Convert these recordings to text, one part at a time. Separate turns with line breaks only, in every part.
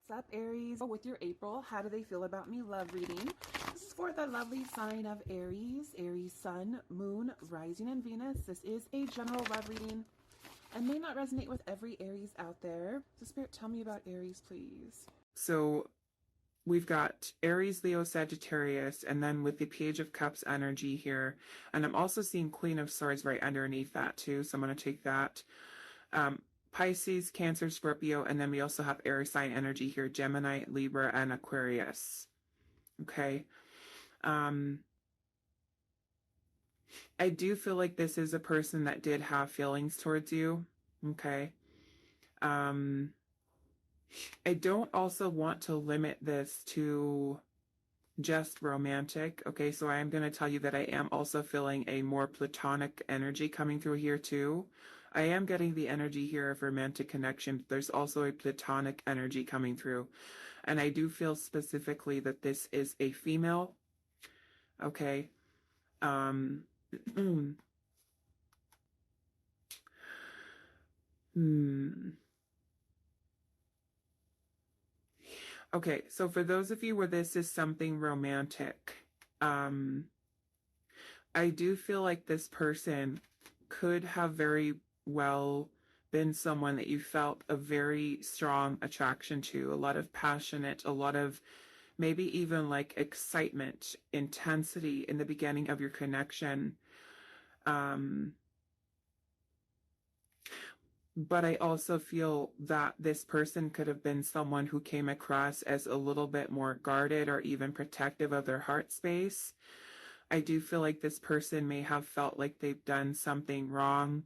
What's up, Aries? With your April, how do they feel about me? Love reading. This is for the lovely sign of Aries, Aries Sun, Moon, Rising, and Venus. This is a general love reading and may not resonate with every Aries out there. So Spirit, tell me about Aries, please.
So we've got Aries, Leo, Sagittarius, and then with the Page of Cups energy here. And I'm also seeing Queen of Swords right underneath that too. So I'm going to take that. Pisces, Cancer, Scorpio, and then we also have air sign energy here, Gemini, Libra, and Aquarius. Okay. I do feel like this is a person that did have feelings towards you. Okay. I don't also want to limit this to just romantic. Okay, so I am going to tell you that I am also feeling a more platonic energy coming through here too. I am getting the energy here of romantic connection, but there's also a platonic energy coming through. And I do feel specifically that this is a female. Okay. Okay, so for those of you where this is something romantic, I do feel like this person could have very well been someone that you felt a very strong attraction to, a lot of passionate, a lot of maybe even like excitement, intensity in the beginning of your connection. But I also feel that this person could have been someone who came across as a little bit more guarded or even protective of their heart space. I do feel like this person may have felt like they've done something wrong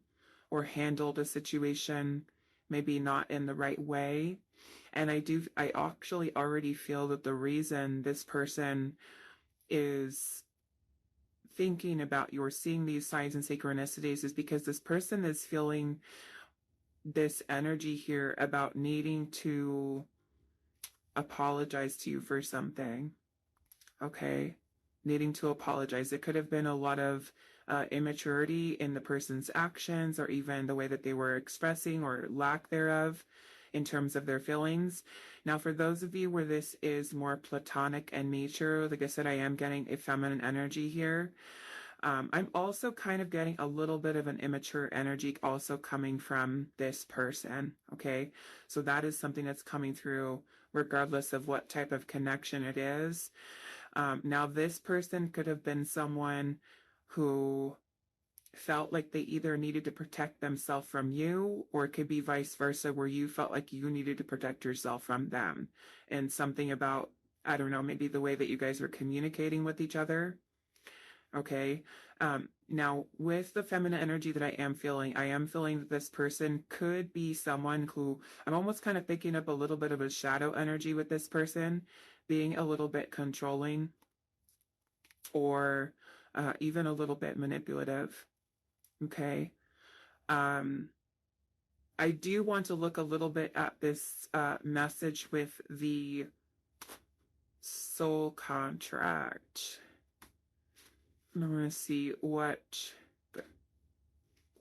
or handled a situation maybe not in the right way. And I actually already feel that the reason this person is thinking about you or seeing these signs and synchronicities is because this person is feeling this energy here about needing to apologize to you for something. Okay. Needing to apologize. It could have been a lot of immaturity in the person's actions or even the way that they were expressing or lack thereof in terms of their feelings. Now, for those of you where this is more platonic in nature, like I said, I am getting a feminine energy here. I'm also kind of getting a little bit of an immature energy also coming from this person. Okay. So that is something that's coming through regardless of what type of connection it is. Now this person could have been someone who felt like they either needed to protect themselves from you, or it could be vice versa, where you felt like you needed to protect yourself from them. And something about, I don't know, maybe the way that you guys were communicating with each other. Okay. Now with the feminine energy that I am feeling that this person could be someone who I'm almost kind of picking up a little bit of a shadow energy with this person being a little bit controlling or even a little bit manipulative. Okay. I do want to look a little bit at this message with the soul contract. I'm going to see what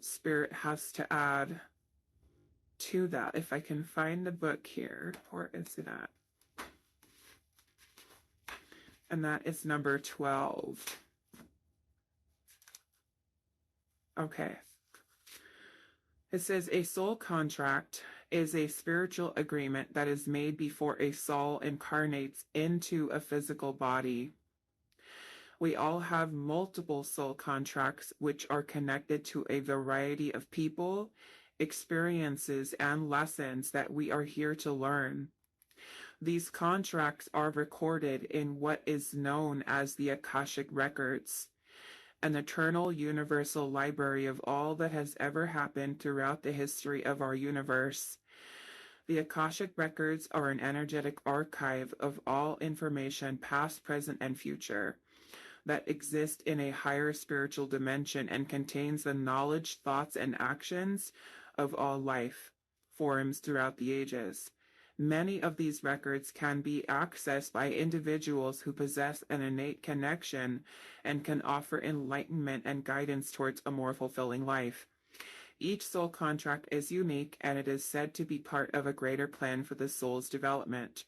Spirit has to add to that. If I can find the book here, where is it at? And that is number 12. Okay. It says a soul contract is a spiritual agreement that is made before a soul incarnates into a physical body. We all have multiple soul contracts which are connected to a variety of people, experiences, and lessons that we are here to learn. These contracts are recorded in what is known as the Akashic Records, an eternal universal library of all that has ever happened throughout the history of our universe. The Akashic Records are an energetic archive of all information past, present, and future that exist in a higher spiritual dimension and contains the knowledge, thoughts, and actions of all life forms throughout the ages. Many of these records can be accessed by individuals who possess an innate connection and can offer enlightenment and guidance towards a more fulfilling life. Each soul contract is unique, and it is said to be part of a greater plan for the soul's development.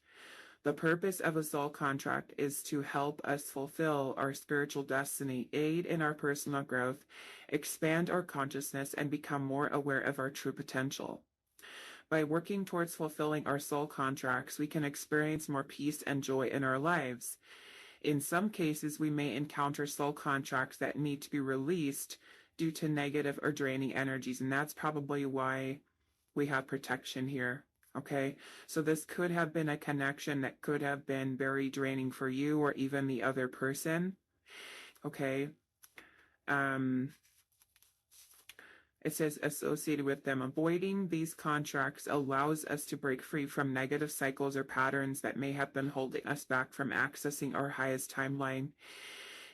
The purpose of a soul contract is to help us fulfill our spiritual destiny, aid in our personal growth, expand our consciousness, and become more aware of our true potential. By working towards fulfilling our soul contracts, we can experience more peace and joy in our lives. In some cases, we may encounter soul contracts that need to be released due to negative or draining energies, and that's probably why we have protection here. Okay, so this could have been a connection that could have been very draining for you or even the other person. Okay, it says associated with them. Avoiding these contracts allows us to break free from negative cycles or patterns that may have been holding us back from accessing our highest timeline.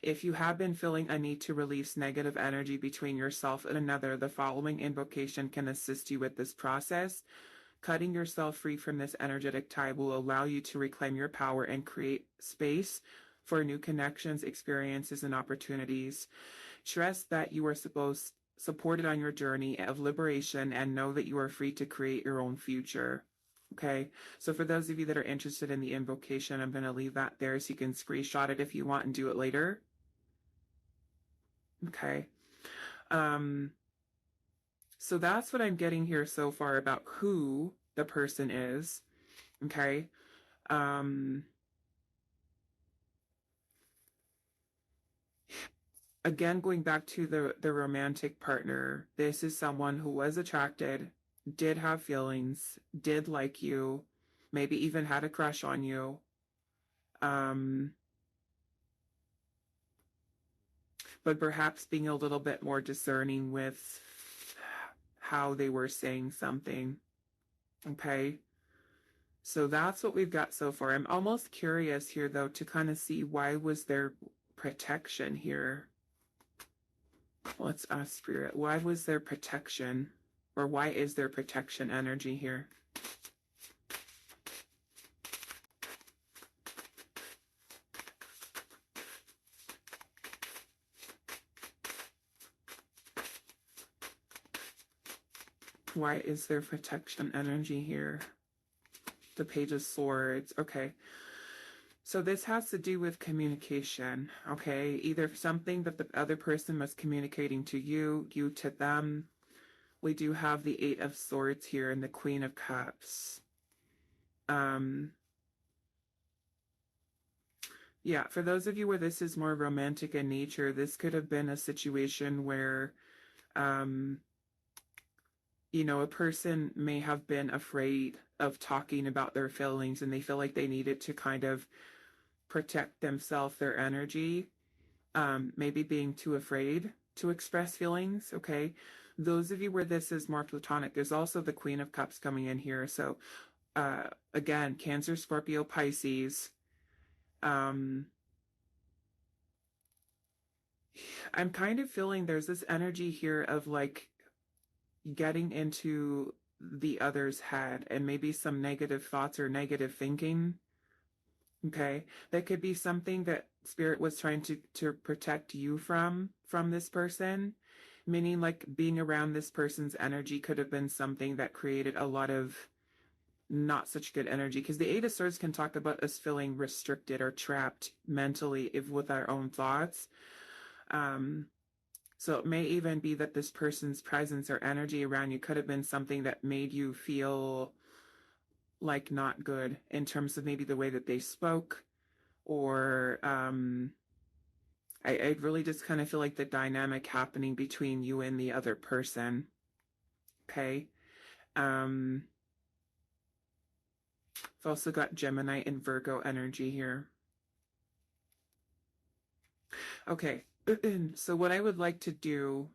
If you have been feeling a need to release negative energy between yourself and another, the following invocation can assist you with this process. Cutting yourself free from this energetic tie will allow you to reclaim your power and create space for new connections, experiences, and opportunities. Trust that you are supported on your journey of liberation and know that you are free to create your own future. Okay, so for those of you that are interested in the invocation, I'm going to leave that there so you can screenshot it if you want and do it later. Okay. So that's what I'm getting here so far about who the person is. Okay. Again, going back to the romantic partner, this is someone who was attracted, did have feelings, did like you, maybe even had a crush on you. But perhaps being a little bit more discerning with how they were saying something. Okay. So that's what we've got so far. I'm almost curious here, though, to kind of see why was there protection here. Let's ask Spirit. Why was there protection? Or why is there protection energy here? Why is there protection energy here? The Page of Swords. Okay. So this has to do with communication. Okay. Either something that the other person was communicating to you, you to them. We do have the Eight of Swords here and the Queen of Cups. Yeah, for those of you where this is more romantic in nature, this could have been a situation where you know, a person may have been afraid of talking about their feelings and they feel like they needed to kind of protect themselves, their energy, maybe being too afraid to express feelings. Okay. Those of you where this is more platonic, there's also the Queen of Cups coming in here. So, again, Cancer, Scorpio, Pisces. I'm kind of feeling there's this energy here of like, getting into the other's head and maybe some negative thoughts or negative thinking. Okay, that could be something that Spirit was trying to protect you from this person, meaning like being around this person's energy could have been something that created a lot of not such good energy, because the Eight of Swords can talk about us feeling restricted or trapped mentally if with our own thoughts. So it may even be that this person's presence or energy around you could have been something that made you feel like not good in terms of maybe the way that they spoke, or I really just kind of feel like the dynamic happening between you and the other person. Okay. I've also got Gemini and Virgo energy here. Okay. So what I would like to do,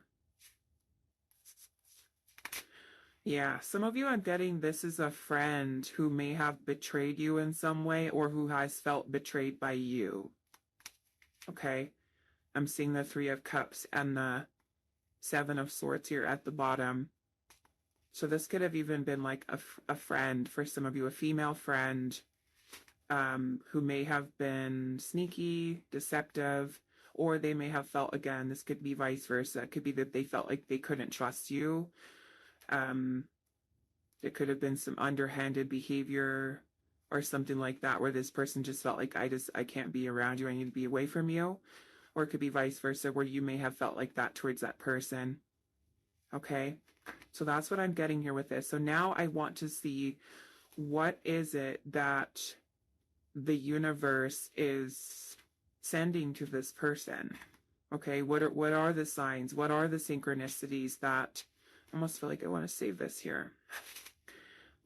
yeah, some of you I'm getting this is a friend who may have betrayed you in some way or who has felt betrayed by you. Okay, I'm seeing the Three of Cups and the Seven of Swords here at the bottom. So this could have even been like a friend for some of you, a female friend who may have been sneaky, deceptive, or they may have felt, again, this could be vice versa. It could be that they felt like they couldn't trust you. It could have been some underhanded behavior or something like that, where this person just felt like, I can't be around you, I need to be away from you. Or it could be vice versa, where you may have felt like that towards that person. Okay, so that's what I'm getting here with this. So now I want to see, what is it that the universe is sending to this person? Okay, what are the signs? What are the synchronicities that, I almost feel like I want to save this here.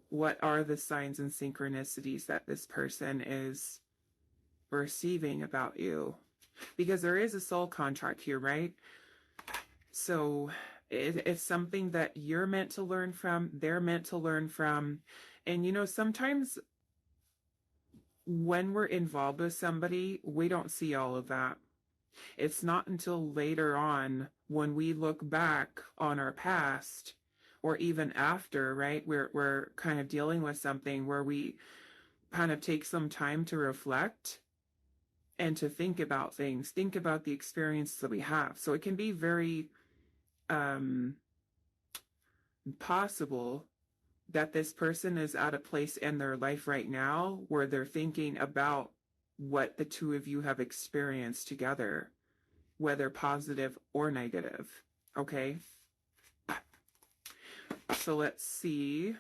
What are the signs and synchronicities that this person is receiving about you? Because there is a soul contract here, right? So it's something that you're meant to learn from, they're meant to learn from. And you know, sometimes when we're involved with somebody, we don't see all of that. It's not until later on, when we look back on our past, or even after, right, we're kind of dealing with something, where we kind of take some time to reflect and to think about things, think about the experience that we have. So it can be very possible that this person is at a place in their life right now where they're thinking about what the two of you have experienced together, whether positive or negative. Okay, so let's see.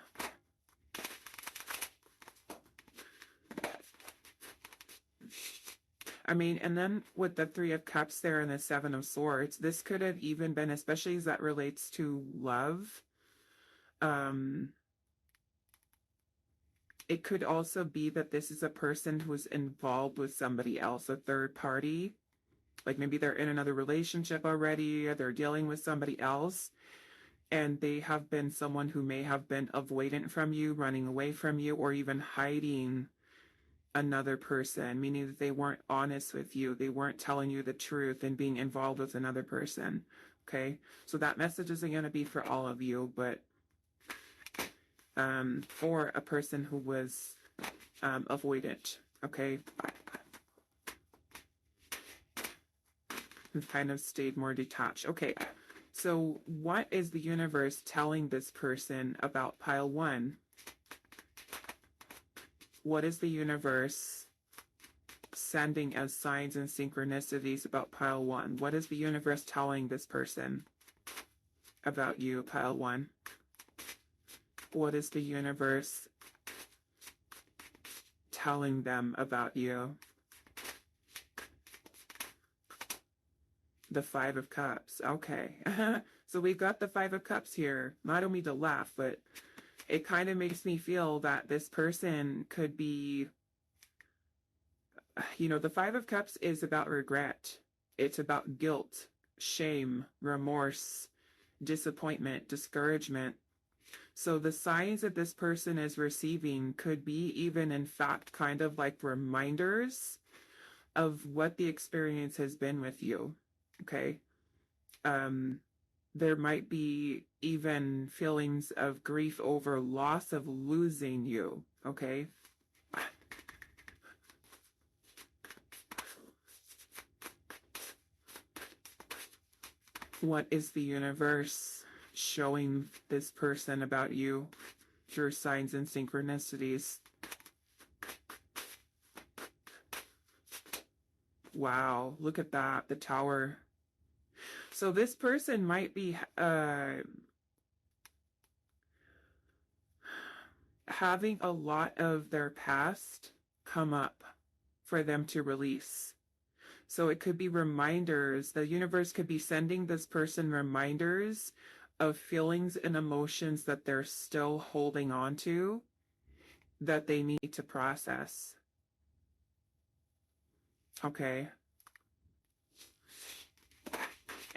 I mean, and then with the Three of Cups there and the Seven of Swords, this could have even been, especially as that relates to love, it could also be that this is a person who's involved with somebody else, a third party. Like maybe they're in another relationship already, or they're dealing with somebody else, and they have been someone who may have been avoidant from you, running away from you, or even hiding another person, meaning that they weren't honest with you, they weren't telling you the truth, and being involved with another person. Okay, so that message isn't going to be for all of you, but for a person who was avoidant. Okay, and kind of stayed more detached. Okay, so what is the universe telling this person about pile one? What is the universe sending as signs and synchronicities about pile one? What is the universe telling this person about you, pile one? What is the universe telling them about you? The Five of Cups. Okay. So we've got the Five of Cups here. I don't mean to laugh, but it kind of makes me feel that this person could be, you know, the Five of Cups is about regret. It's about guilt, shame, remorse, disappointment, discouragement. So the signs that this person is receiving could be even, in fact, kind of like reminders of what the experience has been with you. Okay. There might be even feelings of grief over loss of losing you. Okay. What is the universe showing this person about you through signs and synchronicities? Wow, look at that, the Tower. So this person might be having a lot of their past come up for them to release. So it could be reminders. The universe could be sending this person reminders of feelings and emotions that they're still holding on to, that they need to process. Okay.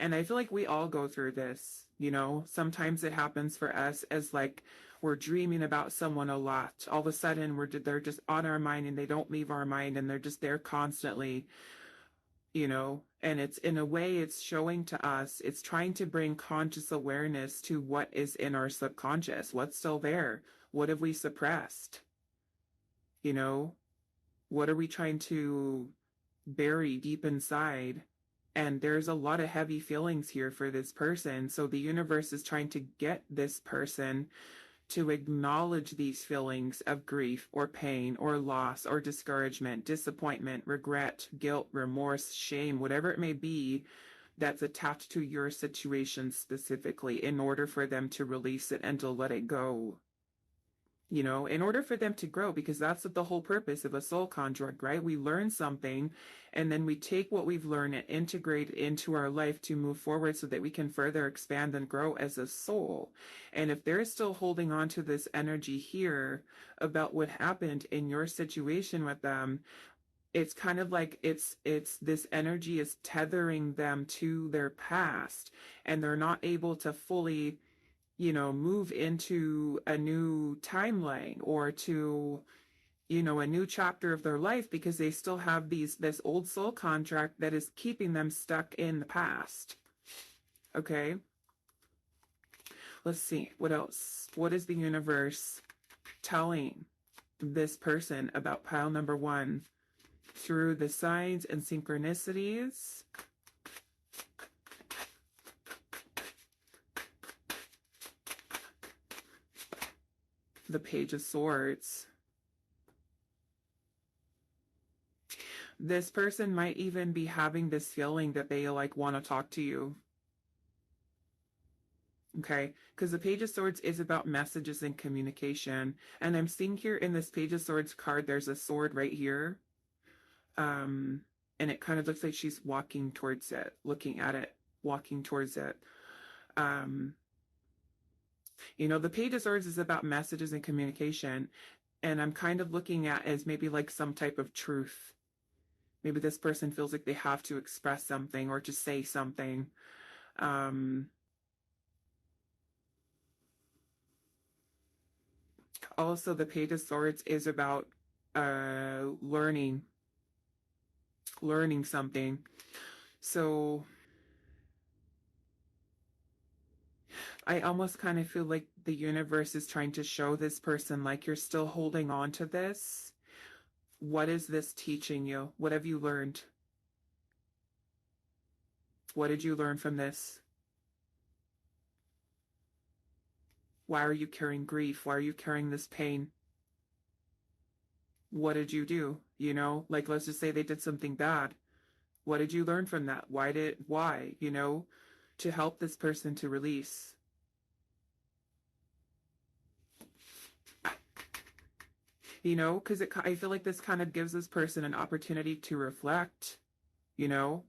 And I feel like we all go through this, you know, sometimes it happens for us as like we're dreaming about someone a lot. All of a sudden they're just on our mind and they don't leave our mind, and they're just there constantly, you know, and it's, in a way, it's showing to us, it's trying to bring conscious awareness to what is in our subconscious, what's still there, what have we suppressed, you know, what are we trying to bury deep inside And there's a lot of heavy feelings here for this person. So the universe is trying to get this person to acknowledge these feelings of grief or pain or loss or discouragement, disappointment, regret, guilt, remorse, shame, whatever it may be that's attached to your situation specifically, in order for them to release it and to let it go. You know, in order for them to grow, because that's the whole purpose of a soul contract, right? We learn something and then we take what we've learned and integrate it into our life to move forward so that we can further expand and grow as a soul. And if they're still holding on to this energy here about what happened in your situation with them, it's kind of like it's this energy is tethering them to their past, and they're not able to fully, you know, move into a new timeline or to, you know, a new chapter of their life, because they still have this old soul contract that is keeping them stuck in the past. Okay, let's see what else. What is the universe telling this person about pile number 1 through the signs and synchronicities? The Page of Swords. This person might even be having this feeling that they like want to talk to you. Okay, because the Page of Swords is about messages and communication. And I'm seeing here in this Page of Swords card, there's a sword right here. And it kind of looks like she's walking towards it, looking at it, walking towards it. You know, the Page of Swords is about messages and communication. And I'm kind of looking at as maybe like some type of truth. Maybe this person feels like they have to express something or to say something. Also, the Page of Swords is about learning something. So I almost kind of feel like the universe is trying to show this person like you're still holding on to this. What is this teaching you? What have you learned? What did you learn from this? Why are you carrying grief? Why are you carrying this pain? What did you do? You know, like, let's just say they did something bad. What did you learn from that? Why, you know, to help this person to release. You know, because I feel like this kind of gives this person an opportunity to reflect, you know.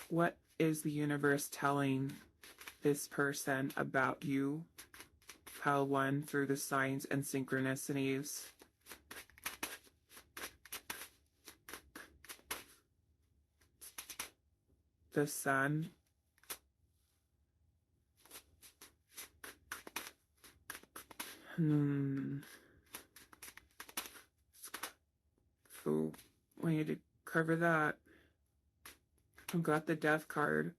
What is the universe telling this person about you? Pile 1 through the signs and synchronicities. The Sun. So we need to cover that. I've got the Death card.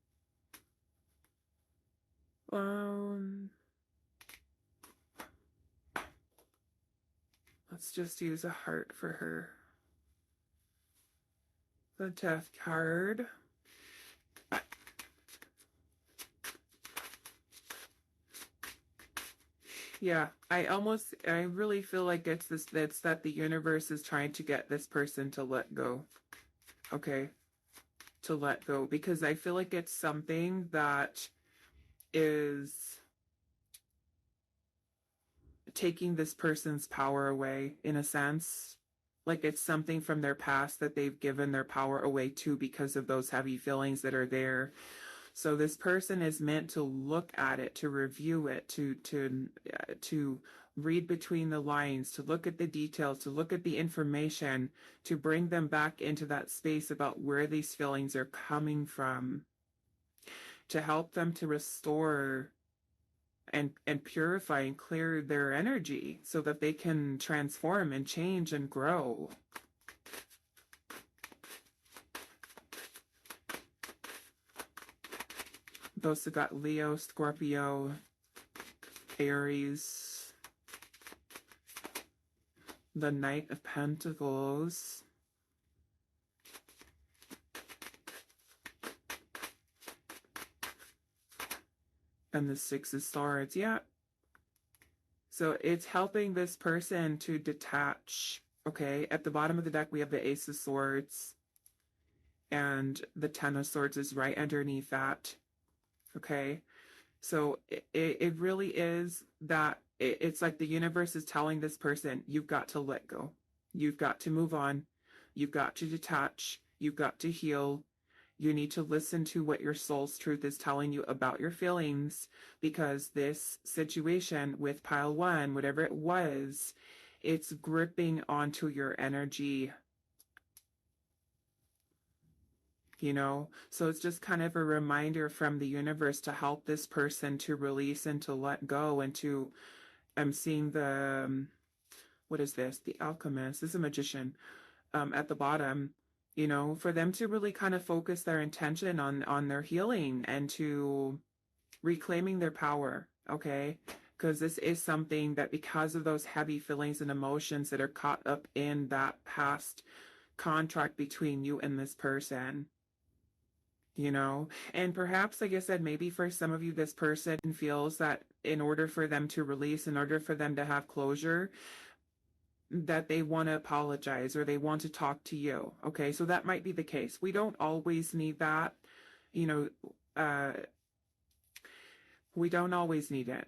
Let's just use a heart for her. The Death card. Yeah, I really feel like it's that the universe is trying to get this person to let go. Okay, to let go, because I feel like it's something that is taking this person's power away, in a sense. Like it's something from their past that they've given their power away to because of those heavy feelings that are there. So this person is meant to look at it, to review it, to read between the lines, to look at the details, to look at the information, to bring them back into that space about where these feelings are coming from, to help them to restore and purify and clear their energy so that they can transform and change and grow. Those that got Leo, Scorpio, Aries. the Knight of Pentacles, and the Six of Swords. Yeah. So it's helping this person to detach. Okay. At the bottom of the deck, we have the Ace of Swords, and the Ten of Swords is right underneath that. Okay. So it really is that it's like the universe is telling this person, you've got to let go. You've got to move on. You've got to detach. You've got to heal. You need to listen to what your soul's truth is telling you about your feelings, because this situation with pile one, whatever it was, it's gripping onto your energy. You know, so it's just kind of a reminder from the universe to help this person to release and to let go, and to, I'm seeing the, what is this? The Alchemist. This is a magician at the bottom, you know, for them to really kind of focus their intention on their healing and to reclaiming their power, okay? Because this is something that, because of those heavy feelings and emotions that are caught up in that past contract between you and this person, you know, and perhaps, like I said, maybe for some of you, this person feels that in order for them to release, in order for them to have closure, that they want to apologize or they want to talk to you. Okay, so that might be the case. We don't always need that, you know, we don't always need it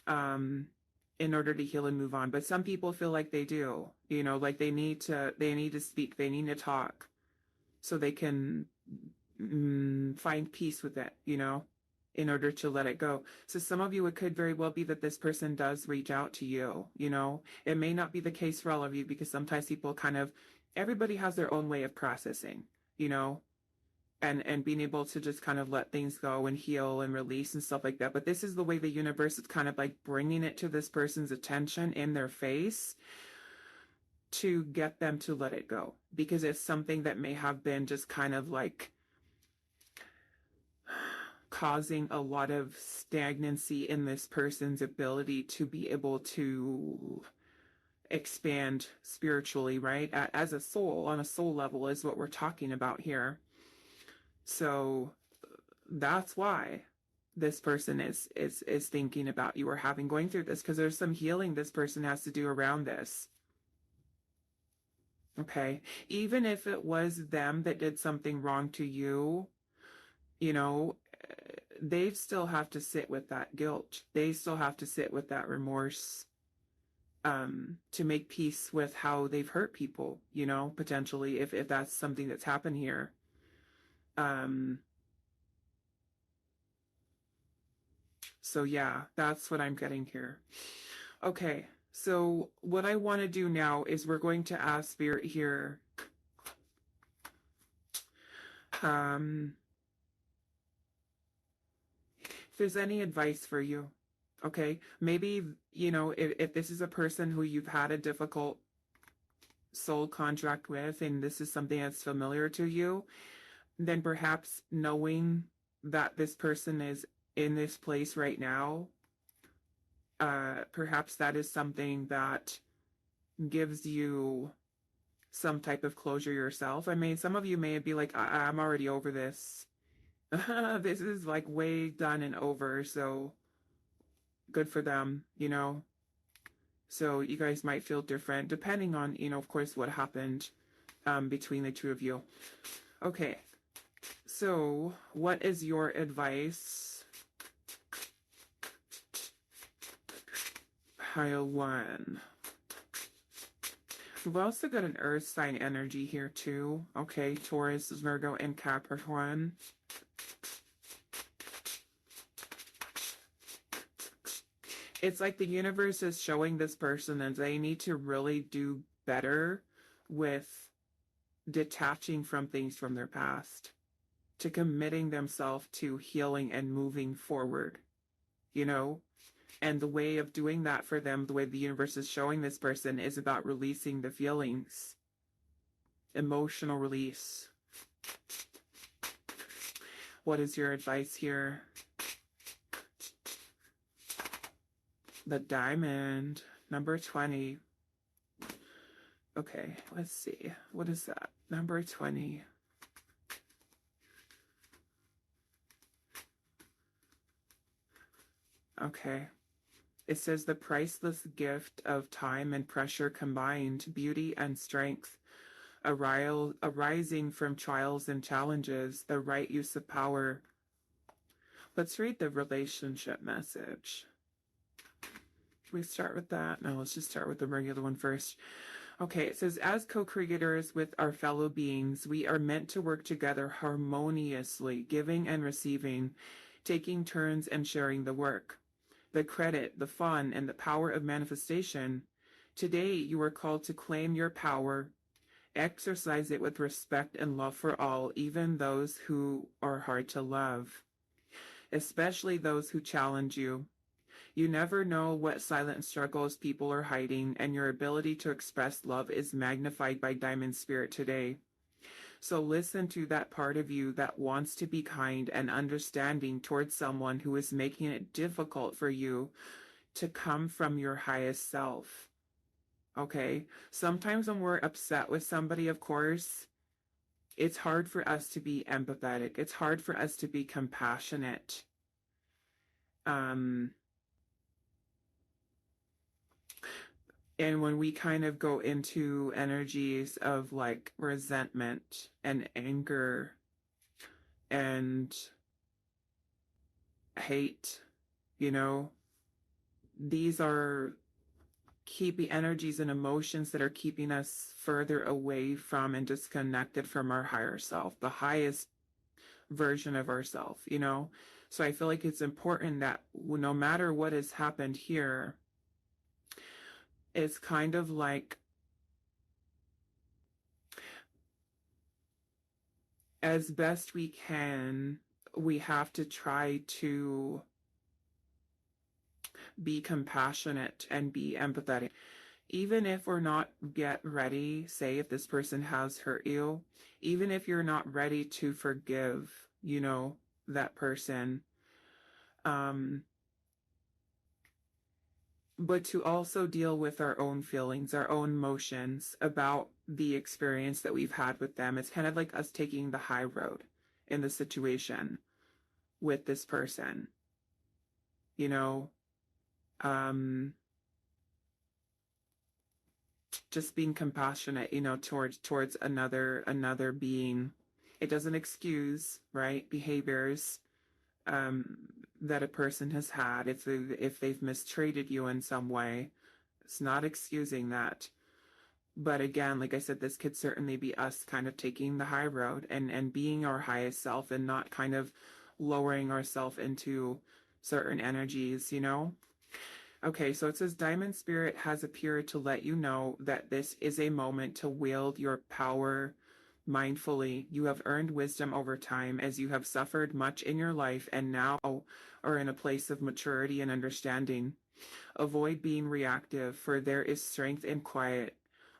in order to heal and move on, but some people feel like they do, you know, like they need to speak, they need to talk so they can find peace with it, you know, in order to let it go. So some of you, it could very well be that this person does reach out to you, you know. It may not be the case for all of you, because sometimes people kind of, everybody has their own way of processing, you know, and being able to just kind of let things go and heal and release and stuff like that. But this is the way the universe is kind of like bringing it to this person's attention in their face to get them to let it go, because it's something that may have been just kind of like causing a lot of stagnancy in this person's ability to be able to expand spiritually, right? As a soul, on a soul level is what we're talking about here. So that's why this person is thinking about you or going through this, because there's some healing this person has to do around this. Okay, even if it was them that did something wrong to you, you know, they still have to sit with that guilt. They still have to sit with that remorse to make peace with how they've hurt people, you know, potentially, if that's something that's happened here. So yeah, that's what I'm getting here. Okay, so what I want to do now is we're going to ask Spirit here, if there's any advice for you. Okay, maybe, you know, if this is a person who you've had a difficult soul contract with, and this is something that's familiar to you, then perhaps knowing that this person is in this place right now, perhaps that is something that gives you some type of closure yourself. I mean, some of you may be like, I'm already over this. This is like way done and over, so good for them, you know. So you guys might feel different depending on, you know, of course, what happened between the two of you. Okay, so what is your advice? Pile one. We've also got an earth sign energy here too. Okay, Taurus, Virgo, and Capricorn. It's like the universe is showing this person that they need to really do better with detaching from things from their past, to committing themselves to healing and moving forward, you know? And the way of doing that for them, the way the universe is showing this person, is about releasing the feelings. Emotional release. What is your advice here? The Diamond, number 20. Okay, let's see. What is that? Number 20. Okay. It says the priceless gift of time and pressure combined, beauty and strength, arising from trials and challenges, the right use of power. Let's read the relationship message. Can we start with that? No, let's just start with the regular one first. Okay, it says, as co-creators with our fellow beings, we are meant to work together harmoniously, giving and receiving, taking turns and sharing the work, the credit, the fun, and the power of manifestation. Today, you are called to claim your power, exercise it with respect and love for all, even those who are hard to love, especially those who challenge you. You never know what silent struggles people are hiding, and your ability to express love is magnified by Diamond Spirit today. So listen to that part of you that wants to be kind and understanding towards someone who is making it difficult for you to come from your highest self. Okay? Sometimes when we're upset with somebody, of course, it's hard for us to be empathetic. It's hard for us to be compassionate. And when we kind of go into energies of like resentment and anger and hate, you know, these are keeping energies and emotions that are keeping us further away from and disconnected from our higher self, the highest version of ourself, you know? So I feel like it's important that no matter what has happened here, it's kind of like as best we can, we have to try to be compassionate and be empathetic. Even if we're not yet ready, say if this person has hurt you, even if you're not ready to forgive, you know, that person, but to also deal with our own feelings, our own emotions about the experience that we've had with them. It's kind of like us taking the high road in the situation with this person, you know, just being compassionate, you know, towards another being. It doesn't excuse, right, behaviors that a person has had if they've mistreated you in some way. It's not excusing that. But again, like I said, this could certainly be us kind of taking the high road and being our highest self and not kind of lowering ourselves into certain energies, you know? Okay, so it says Diamond Spirit has appeared to let you know that this is a moment to wield your power mindfully. You have earned wisdom over time as you have suffered much in your life and now are in a place of maturity and understanding. Avoid being reactive, for there is strength in quiet.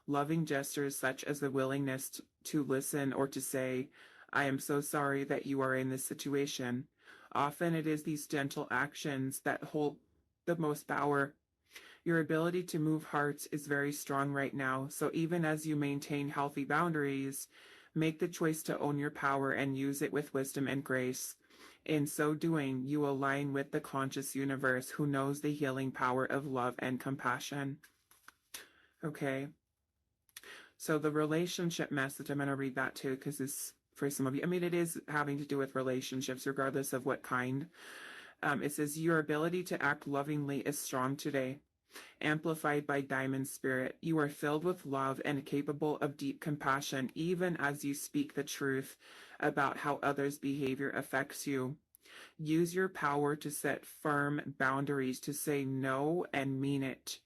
Loving gestures such as the willingness to listen or to say, I am so sorry that you are in this situation. Often it is these gentle actions that hold the most power. Your ability to move hearts is very strong right now, so even as you maintain healthy boundaries, make the choice to own your power and use it with wisdom and grace. In so doing, you align with the conscious universe who knows the healing power of love and compassion. Okay. So the relationship message, I'm going to read that too, because it's for some of you. I mean, it is having to do with relationships, regardless of what kind. It says, your ability to act lovingly is strong today, amplified by Diamond Spirit. You are filled with love and capable of deep compassion, even as you speak the truth about how others' behavior affects you. Use your power to set firm boundaries, to say no and mean it,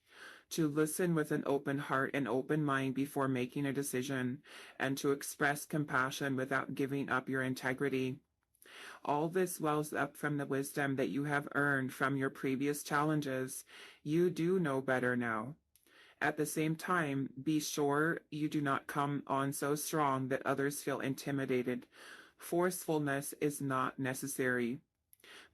to listen with an open heart and open mind before making a decision, and to express compassion without giving up your integrity. All this wells up from the wisdom that you have earned from your previous challenges. You do know better now. At the same time, be sure you do not come on so strong that others feel intimidated. Forcefulness is not necessary.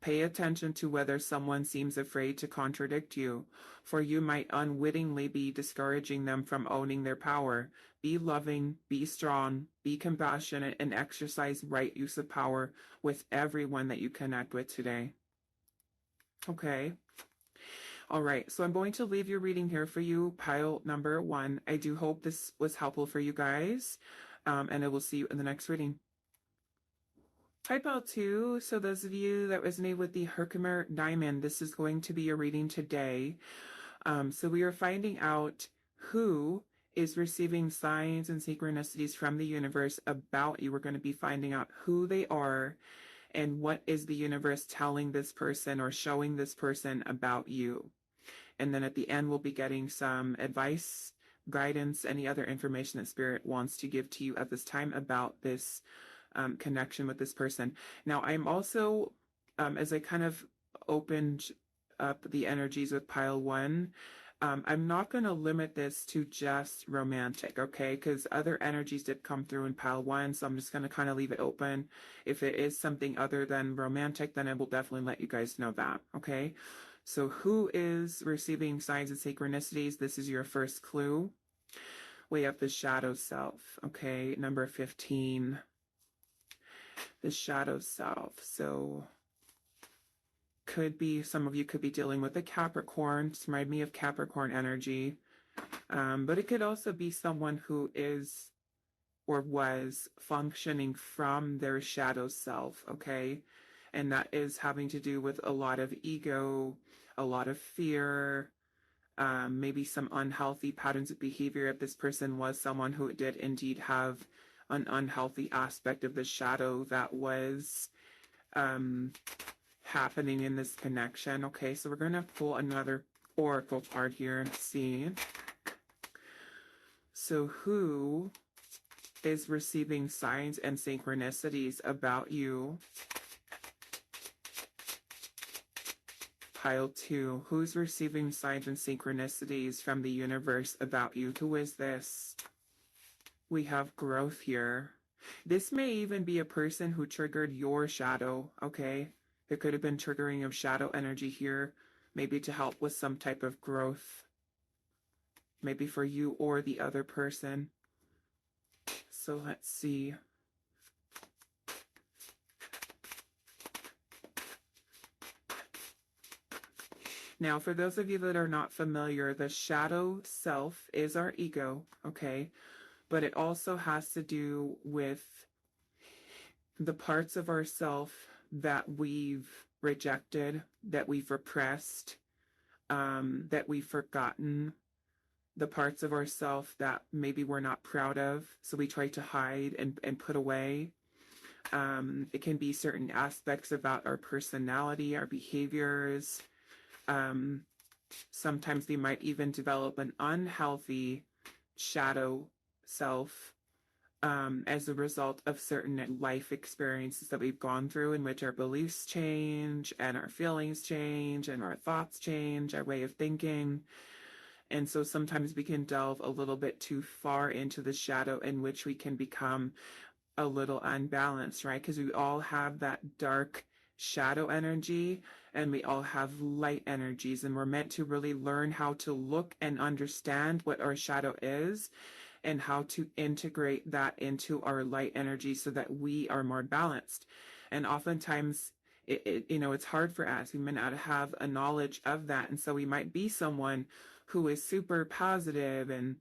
Pay attention to whether someone seems afraid to contradict you, for you might unwittingly be discouraging them from owning their power. Be loving, be strong, be compassionate, and exercise right use of power with everyone that you connect with today. Okay. All right, so I'm going to leave your reading here for you, pile number 1. I do hope this was helpful for you guys, and I will see you in the next reading. Hi, pile 2. So those of you that resonate with the Herkimer Diamond, this is going to be your reading today. So we are finding out who is receiving signs and synchronicities from the universe about you. We're going to be finding out who they are and what is the universe telling this person or showing this person about you. And then at the end, we'll be getting some advice, guidance, any other information that Spirit wants to give to you at this time about this connection with this person. Now, I'm also, as I kind of opened up the energies with pile 1, I'm not going to limit this to just romantic, okay? Because other energies did come through in pile 1, so I'm just going to kind of leave it open. If it is something other than romantic, then I will definitely let you guys know that, okay? So who is receiving signs and synchronicities? This is your first clue. We have the shadow self, okay? Number 15. The shadow self. So could be, some of you could be dealing with a Capricorn. This reminds me of Capricorn energy. But it could also be someone who is or was functioning from their shadow self, okay? And that is having to do with a lot of ego, a lot of fear, maybe some unhealthy patterns of behavior if this person was someone who did indeed have an unhealthy aspect of the shadow that was happening in this connection. Okay, so we're going to pull another oracle card here and see. So who is receiving signs and synchronicities about you? Pile 2. Who's receiving signs and synchronicities from the universe about you? Who is this? We have growth here. This may even be a person who triggered your shadow, okay? There could have been triggering of shadow energy here, maybe to help with some type of growth. Maybe for you or the other person. So let's see. Now, for those of you that are not familiar, the shadow self is our ego, okay? But it also has to do with the parts of ourself that we've rejected, that we've repressed, that we've forgotten, the parts of ourself that maybe we're not proud of, so we try to hide and put away. It can be certain aspects about our personality, our behaviors. Sometimes we might even develop an unhealthy shadow self as a result of certain life experiences that we've gone through, in which our beliefs change and our feelings change and our thoughts change, our way of thinking. And so sometimes we can delve a little bit too far into the shadow, in which we can become a little unbalanced, right? Because we all have that dark shadow energy and we all have light energies, and we're meant to really learn how to look and understand what our shadow is and how to integrate that into our light energy so that we are more balanced. And oftentimes it's hard for us. We may not have a knowledge of that, and so we might be someone who is super positive and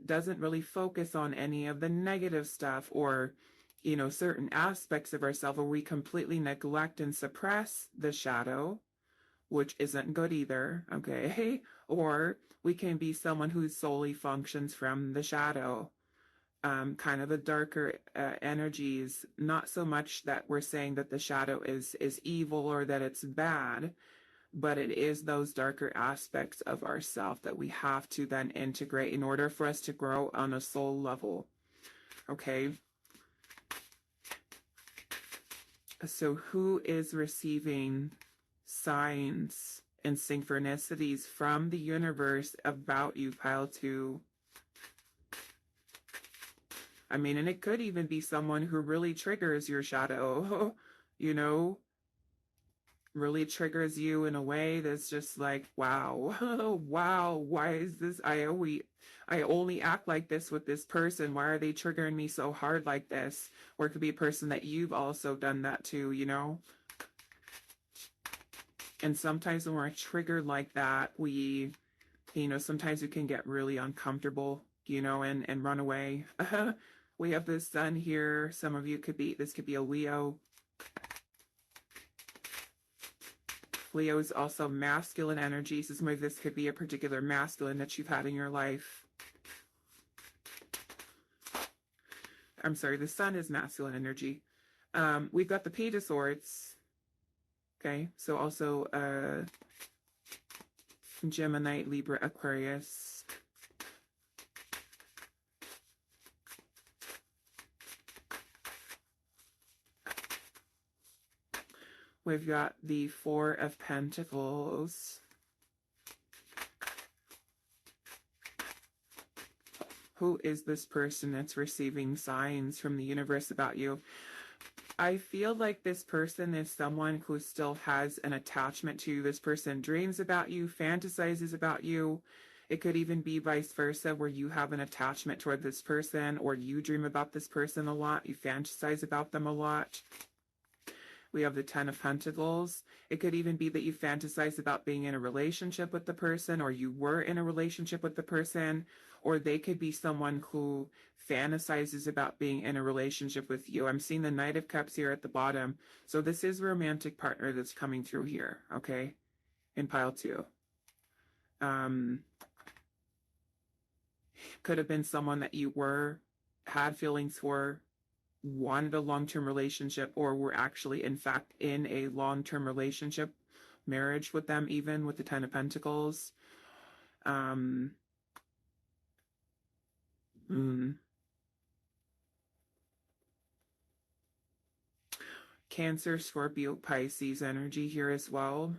doesn't really focus on any of the negative stuff, or certain aspects of ourselves, where we completely neglect and suppress the shadow, which isn't good either, okay? Or we can be someone who solely functions from the shadow, kind of the darker energies. Not so much that we're saying that the shadow is evil or that it's bad, but it is those darker aspects of ourself that we have to then integrate in order for us to grow on a soul level, okay? So who is receiving signs and synchronicities from the universe about you, pile 2? I mean, and it could even be someone who really triggers your shadow, really triggers you in a way that's just like, wow, wow, why is this? I only act like this with this person. Why are they triggering me so hard like this? Or it could be a person that you've also done that to, you know? And sometimes when we're triggered like that, sometimes we can get really uncomfortable, and run away. We have the sun here. Some of you this could be a Leo. Leo is also masculine energy, so some of this could be a particular masculine that you've had in your life. I'm sorry, the sun is masculine energy. We've got the Page of Swords. Okay, so also Gemini, Libra, Aquarius. We've got the Four of Pentacles. Who is this person that's receiving signs from the universe about you? I feel like this person is someone who still has an attachment to you. This person dreams about you, fantasizes about you. It could even be vice versa, where you have an attachment toward this person, or you dream about this person a lot. You fantasize about them a lot. We have the Ten of Pentacles. It could even be that you fantasize about being in a relationship with the person, or you were in a relationship with the person, or they could be someone who fantasizes about being in a relationship with you. I'm seeing the Knight of Cups here at the bottom. So this is a romantic partner that's coming through here, okay, in pile 2. Could have been someone that you had feelings for, wanted a long-term relationship, or were actually in fact in a long-term relationship, marriage with them, even with the Ten of Pentacles. Cancer, Scorpio, Pisces energy here as well.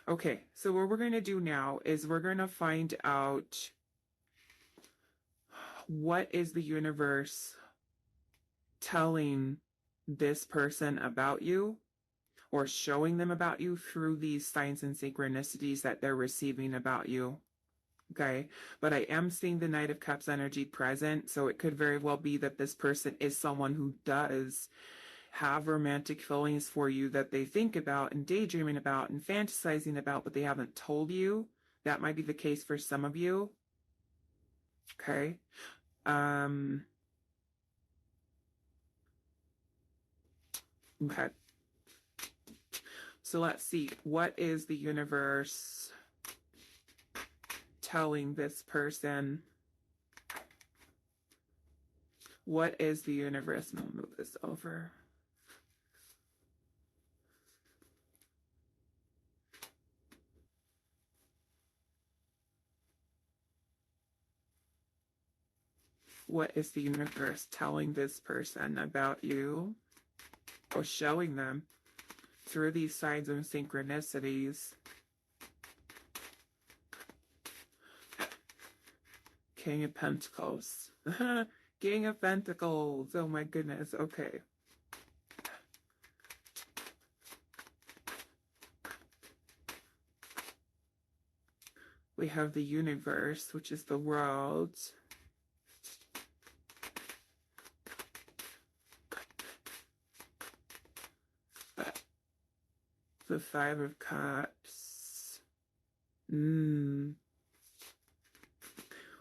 Okay, so what we're going to do now is we're going to find out what is the universe telling this person about you, or showing them about you through these signs and synchronicities that they're receiving about you. Okay, but I am seeing the Knight of Cups energy present, so it could very well be that this person is someone who does have romantic feelings for you that they think about and daydreaming about and fantasizing about, but they haven't told you. That might be the case for some of you. Okay. Okay. So let's see. What is the universe telling this person? What is the universe? I'll move this over. What is the universe telling this person about you, or showing them through these signs and synchronicities? King of Pentacles. King of Pentacles. Oh my goodness. Okay. We have the universe, which is the world. The Five of Cups.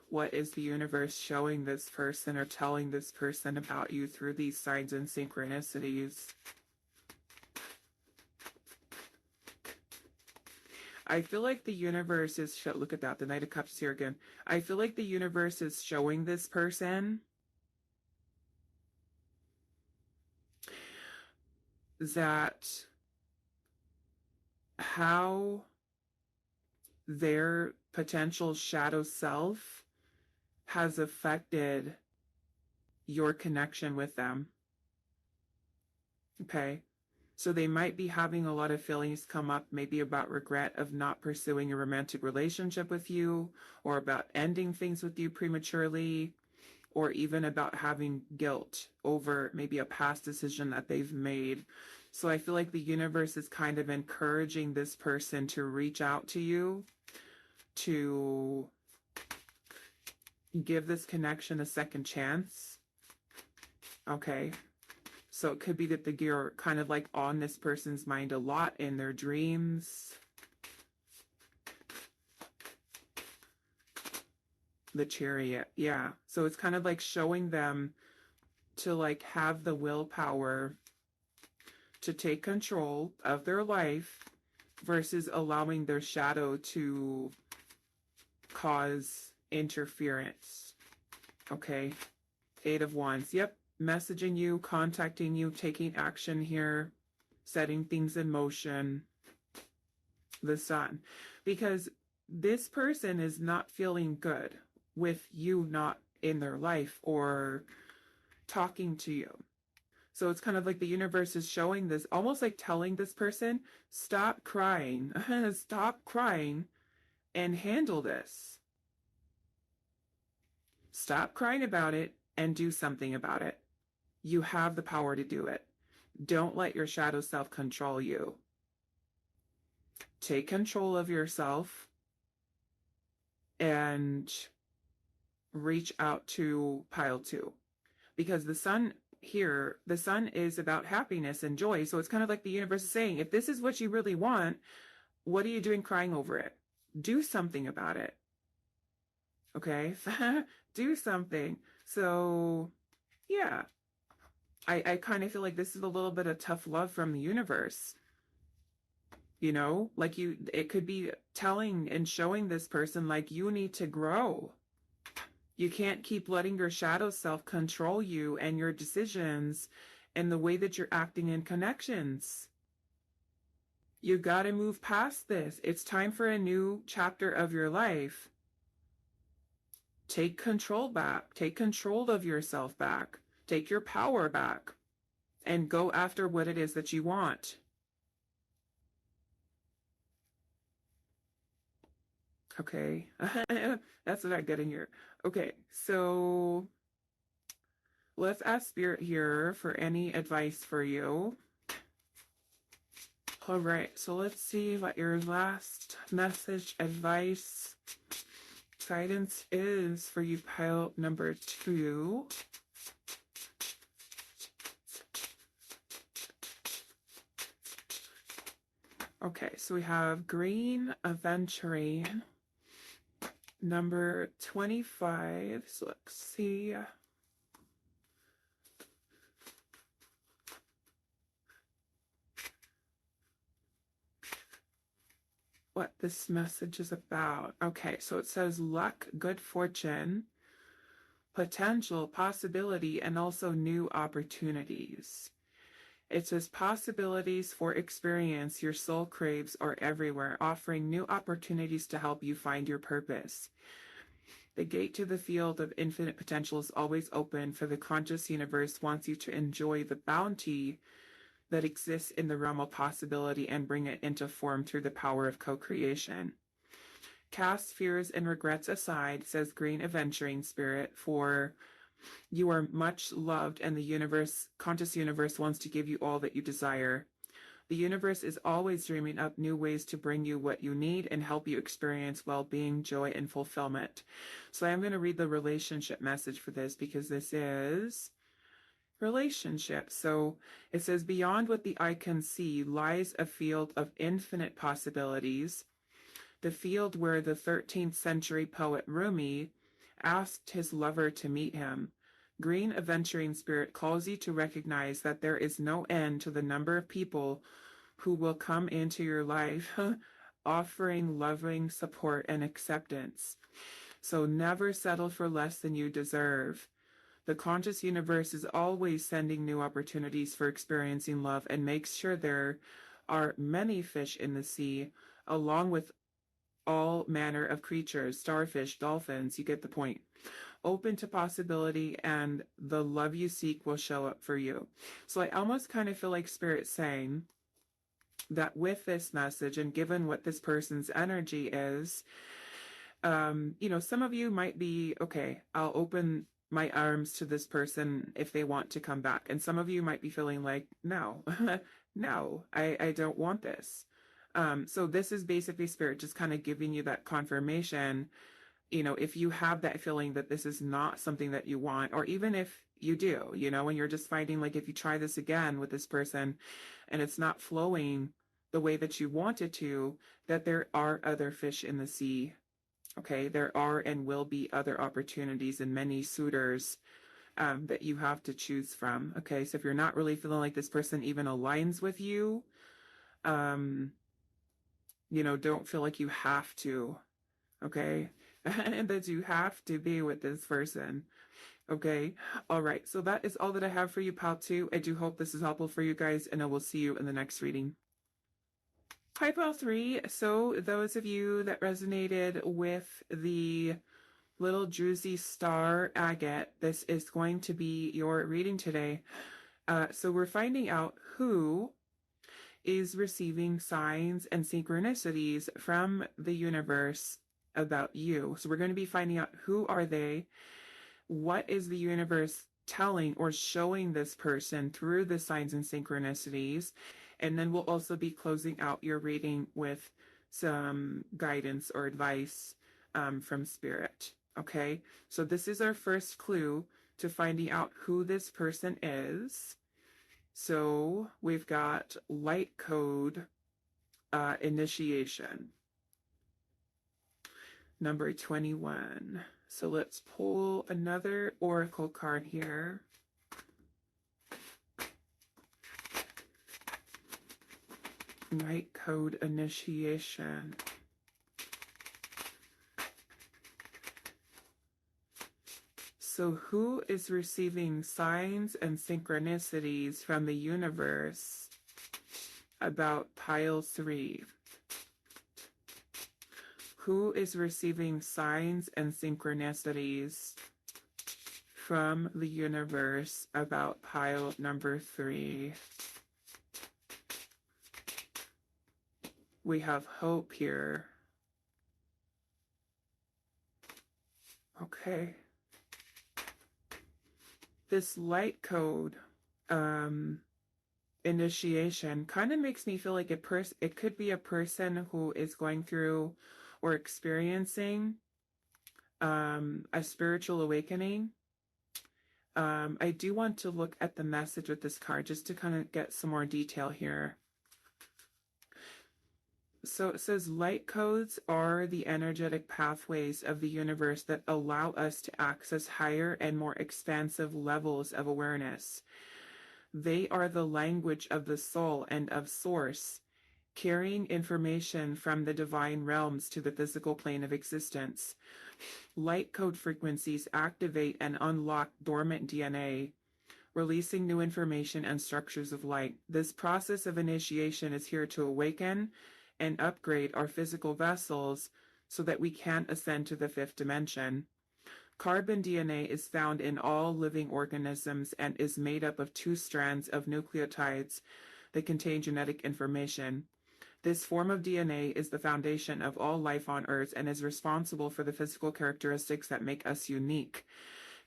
What is the universe showing this person or telling this person about you through these signs and synchronicities? I feel like the universe is, look at that, the Knight of Cups here again. I feel like the universe is showing this person that how their potential shadow self has affected your connection with them. Okay. So they might be having a lot of feelings come up, maybe about regret of not pursuing a romantic relationship with you, or about ending things with you prematurely. or even about having guilt over maybe a past decision that they've made. So I feel like the universe is kind of encouraging this person to reach out to you, to give this connection a second chance. Okay. So it could be that you're kind of like on this person's mind a lot in their dreams. The Chariot, yeah. So it's kind of like showing them to like have the willpower to take control of their life versus allowing their shadow to cause interference. Okay. 8 of Wands. Yep. Messaging you, contacting you, taking action here, setting things in motion. The Sun. Because this person is not feeling good with you not in their life or talking to you. So it's kind of like the universe is showing this, almost like telling this person, stop crying, stop crying and handle this. Stop crying about it and do something about it. You have the power to do it. Don't let your shadow self control you. Take control of yourself and reach out to pile 2. Because the Sun here, the Sun is about happiness and joy. So it's kind of like the universe is saying, if this is what you really want, what are you doing crying over it? Do something about it. Okay? Do something. So, yeah. I kind of feel like this is a little bit of tough love from the universe. You know, like it could be telling and showing this person like you need to grow. You can't keep letting your shadow self control you and your decisions and the way that you're acting in connections. You got to move past this. It's time for a new chapter of your life. Take control back. Take control of yourself back. Take your power back and go after what it is that you want. Okay, that's what I get in here. Okay, so let's ask Spirit here for any advice for you. All right, so let's see what your last message, advice, guidance is for you, pile number 2. Okay, so we have Green Aventurine, number 25. So let's see. What this message is about. Okay, so it says luck, good fortune, potential, possibility, and also new opportunities. It says possibilities for experience your soul craves are everywhere, offering new opportunities to help you find your purpose. The gate to the field of infinite potential is always open, for the conscious universe wants you to enjoy the bounty that exists in the realm of possibility and bring it into form through the power of co-creation. Cast fears and regrets aside, says Green Aventuring Spirit, for you are much loved and the universe, conscious universe, wants to give you all that you desire. The universe is always dreaming up new ways to bring you what you need and help you experience well-being, joy, and fulfillment. So I'm going to read the relationship message for this because this is relationship. So it says, beyond what the eye can see lies a field of infinite possibilities, the field where the 13th century poet Rumi asked his lover to meet him. Green Aventuring Spirit calls you to recognize that there is no end to the number of people who will come into your life offering loving support and acceptance. So never settle for less than you deserve. The conscious universe is always sending new opportunities for experiencing love and makes sure there are many fish in the sea, along with all manner of creatures, starfish, dolphins, you get the point. Open to possibility, and the love you seek will show up for you. So I almost kind of feel like Spirit saying that with this message, and given what this person's energy is, you know, some of you might be, okay, I'll open my arms to this person if they want to come back. And some of you might be feeling like, no, no, I don't want this. So this is basically Spirit just kind of giving you that confirmation. You know, if you have that feeling that this is not something that you want, or even if you do, you know, and you're just finding like if you try this again with this person and it's not flowing the way that you want it to, that there are other fish in the sea. Okay, there are and will be other opportunities and many suitors that you have to choose from. Okay, so if you're not really feeling like this person even aligns with you, you know, don't feel like you have to. Okay, and that you have to be with this person. Okay, all right, so that is all that I have for you, Pal 2. I do hope this is helpful for you guys, and I will see you in the next reading. Hi, Pal 3. So those of you that resonated with the little juicy star agate, this is going to be your reading today. So we're finding out who is receiving signs and synchronicities from the universe about you. So we're going to be finding out who are they, what is the universe telling or showing this person through the signs and synchronicities, and then we'll also be closing out your reading with some guidance or advice from Spirit. Okay, so this is our first clue to finding out who this person is. So we've got light code initiation, number 21. So let's pull another oracle card here. Light code initiation. So who is receiving signs and synchronicities from the universe about pile 3? Who is receiving signs and synchronicities from the universe about pile number 3? We have hope here. Okay. This light code initiation kind of makes me feel like it could be a person who is going through or experiencing a spiritual awakening. I do want to look at the message with this card just to kind of get some more detail here. So it says light codes are the energetic pathways of the universe that allow us to access higher and more expansive levels of awareness. They are the language of the soul and of source, carrying information from the divine realms to the physical plane of existence. Light code frequencies activate and unlock dormant DNA, releasing new information and structures of light. This process of initiation is here to awaken and upgrade our physical vessels so that we can ascend to the 5th dimension. Carbon DNA is found in all living organisms and is made up of 2 strands of nucleotides that contain genetic information. This form of DNA is the foundation of all life on Earth and is responsible for the physical characteristics that make us unique.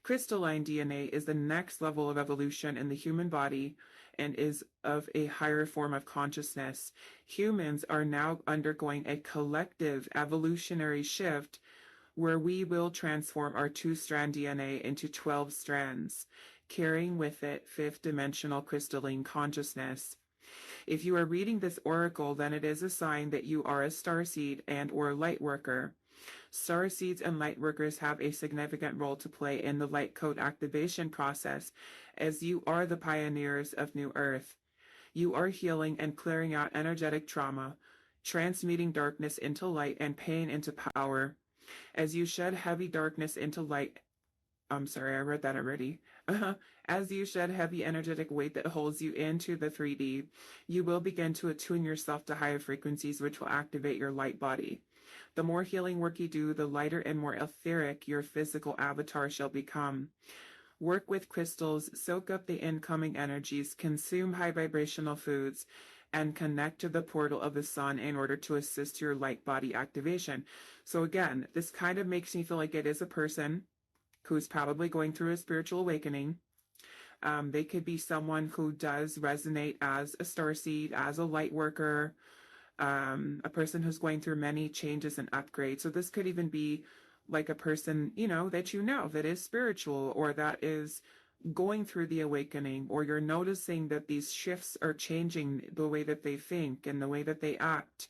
Crystalline DNA is the next level of evolution in the human body and is of a higher form of consciousness. Humans are now undergoing a collective evolutionary shift where we will transform our 2-strand DNA into 12 strands, carrying with it 5th dimensional crystalline consciousness. If you are reading this oracle, then it is a sign that you are a starseed and or light worker. Starseeds and light workers have a significant role to play in the light code activation process, as you are the pioneers of New Earth. You are healing and clearing out energetic trauma, transmuting darkness into light and pain into power. As you shed heavy darkness into light, I'm sorry, I read that already. As you shed heavy energetic weight that holds you into the 3D, you will begin to attune yourself to higher frequencies, which will activate your light body. The more healing work you do, the lighter and more etheric your physical avatar shall become. Work with crystals, soak up the incoming energies, consume high vibrational foods, and connect to the portal of the sun in order to assist your light body activation. So again, this kind of makes me feel like it is a person who's probably going through a spiritual awakening. They could be someone who does resonate as a starseed, as a light worker, a person who's going through many changes and upgrades. So this could even be like a person, that is spiritual, or that is going through the awakening, or you're noticing that these shifts are changing the way that they think and the way that they act.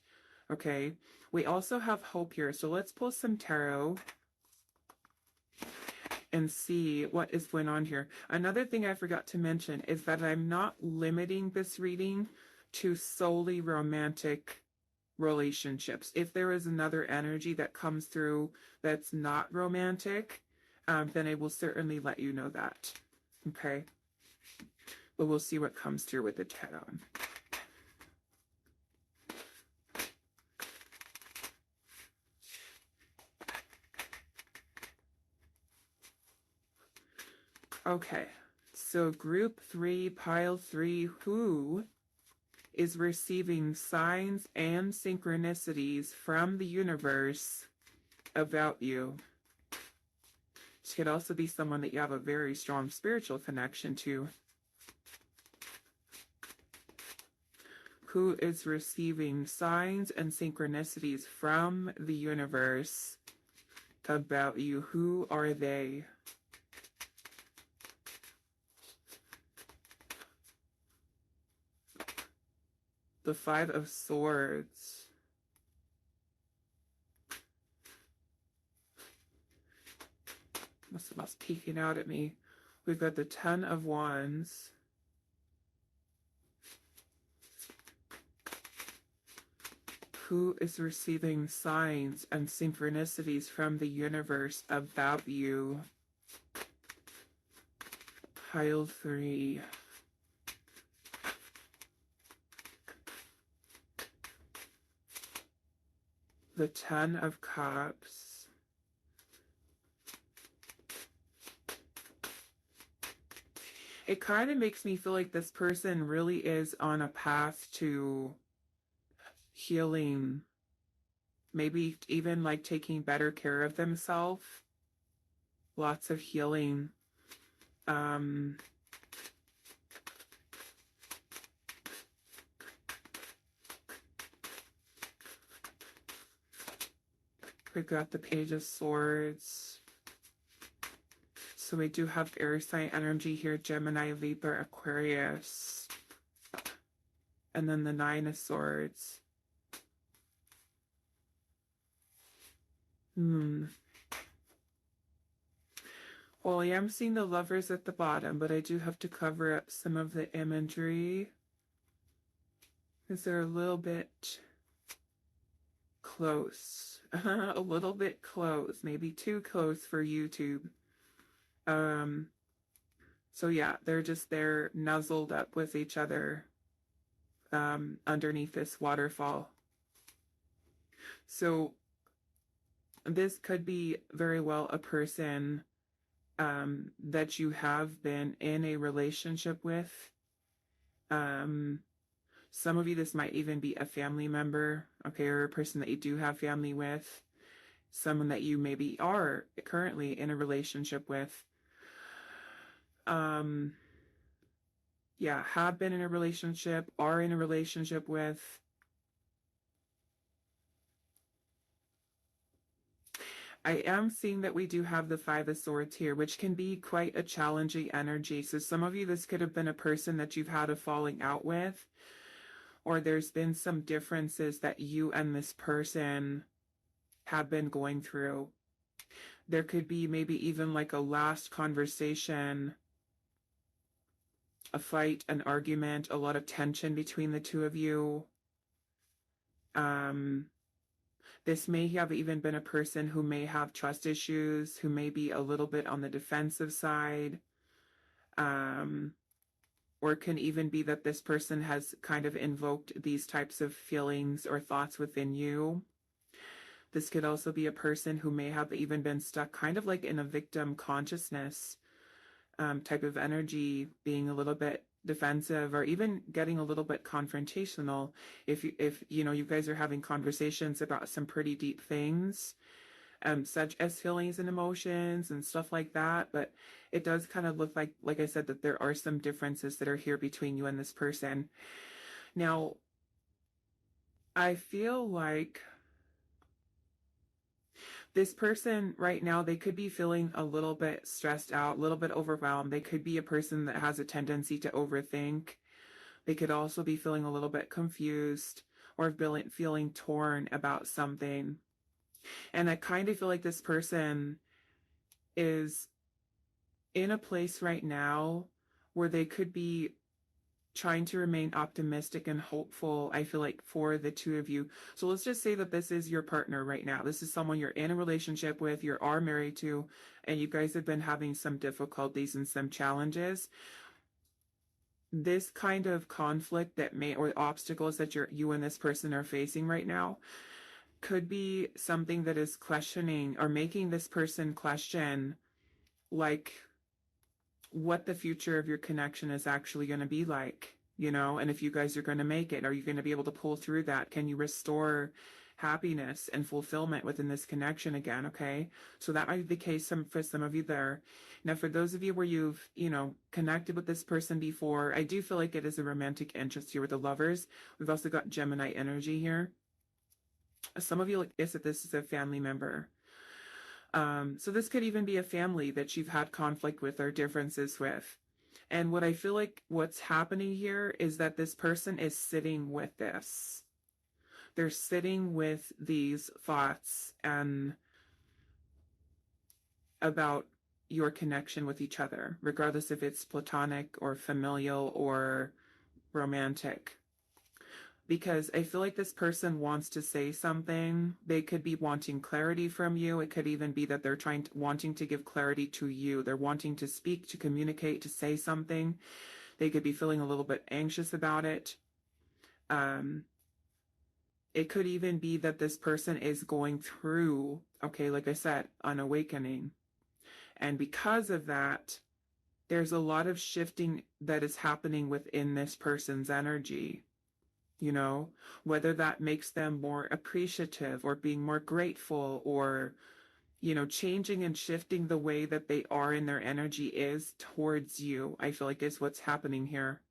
Okay. We also have hope here. So let's pull some tarot and see what is going on here. Another thing I forgot to mention is that I'm not limiting this reading to solely romantic relationships. If there is another energy that comes through that's not romantic, then I will certainly let you know that. Okay? But we'll see what comes through with the tarot. Okay, so group 3, pile 3, who is receiving signs and synchronicities from the universe about you? This could also be someone that you have a very strong spiritual connection to. Who is receiving signs and synchronicities from the universe about you? Who are they? The 5 of Swords. Must peeking out at me. We've got the 10 of Wands. Who is receiving signs and synchronicities from the universe about you? Pile 3. The 10 of Cups. It kind of makes me feel like this person really is on a path to healing, maybe even like taking better care of themselves. Lots of healing. We've got the Page of Swords. So we do have air sign energy here, Gemini, Libra, Aquarius. And then the 9 of Swords. Well, I am seeing the Lovers at the bottom, but I do have to cover up some of the imagery, because they're a little bit close. A little bit close, maybe too close for YouTube. So yeah, they're just there nuzzled up with each other underneath this waterfall. So this could be very well a person that you have been in a relationship with. Some of you, this might even be a family member, okay, or a person that you do have family with, someone that you maybe are currently in a relationship with. Yeah, have been in a relationship, are in a relationship with. I am seeing that we do have the 5 of Swords here, which can be quite a challenging energy. So some of you, this could have been a person that you've had a falling out with, or there's been some differences that you and this person have been going through. There could be maybe even like a last conversation, a fight, an argument, a lot of tension between the two of you. This may have even been a person who may have trust issues, who may be a little bit on the defensive side. Or it can even be that this person has kind of invoked these types of feelings or thoughts within you. This could also be a person who may have even been stuck kind of like in a victim consciousness type of energy, being a little bit defensive or even getting a little bit confrontational. If you guys are having conversations about some pretty deep things, such as feelings and emotions and stuff like that. But it does kind of look like I said, that there are some differences that are here between you and this person. Now, I feel like this person right now, they could be feeling a little bit stressed out, a little bit overwhelmed. They could be a person that has a tendency to overthink. They could also be feeling a little bit confused or feeling torn about something. And I kind of feel like this person is in a place right now where they could be trying to remain optimistic and hopeful, I feel like, for the two of you. So let's just say that this is your partner right now. This is someone you're in a relationship with, you are married to, and you guys have been having some difficulties and some challenges. This kind of conflict that may, or obstacles that you and this person are facing right now, could be something that is questioning or making this person question, like, what the future of your connection is actually going to be like, and if you guys are going to make it. Are you going to be able to pull through that? Can you restore happiness and fulfillment within this connection again? Okay, so that might be the case for some of you there. Now, for those of you where you've connected with this person before, I do feel like it is a romantic interest here with the Lovers. We've also got Gemini energy here. Some of you, like I said, this is a family member. So this could even be a family that you've had conflict with or differences with. And what I feel like what's happening here is that this person is sitting with this. They're sitting with these thoughts and about your connection with each other, regardless if it's platonic or familial or romantic. Because I feel like this person wants to say something. They could be wanting clarity from you. It could even be that they're wanting to give clarity to you. They're wanting to speak, to communicate, to say something. They could be feeling a little bit anxious about it. It could even be that this person is going through, okay, like I said, an awakening. And because of that, there's a lot of shifting that is happening within this person's energy. Whether that makes them more appreciative or being more grateful or, changing and shifting the way that they are in their energy is towards you, I feel like is what's happening here.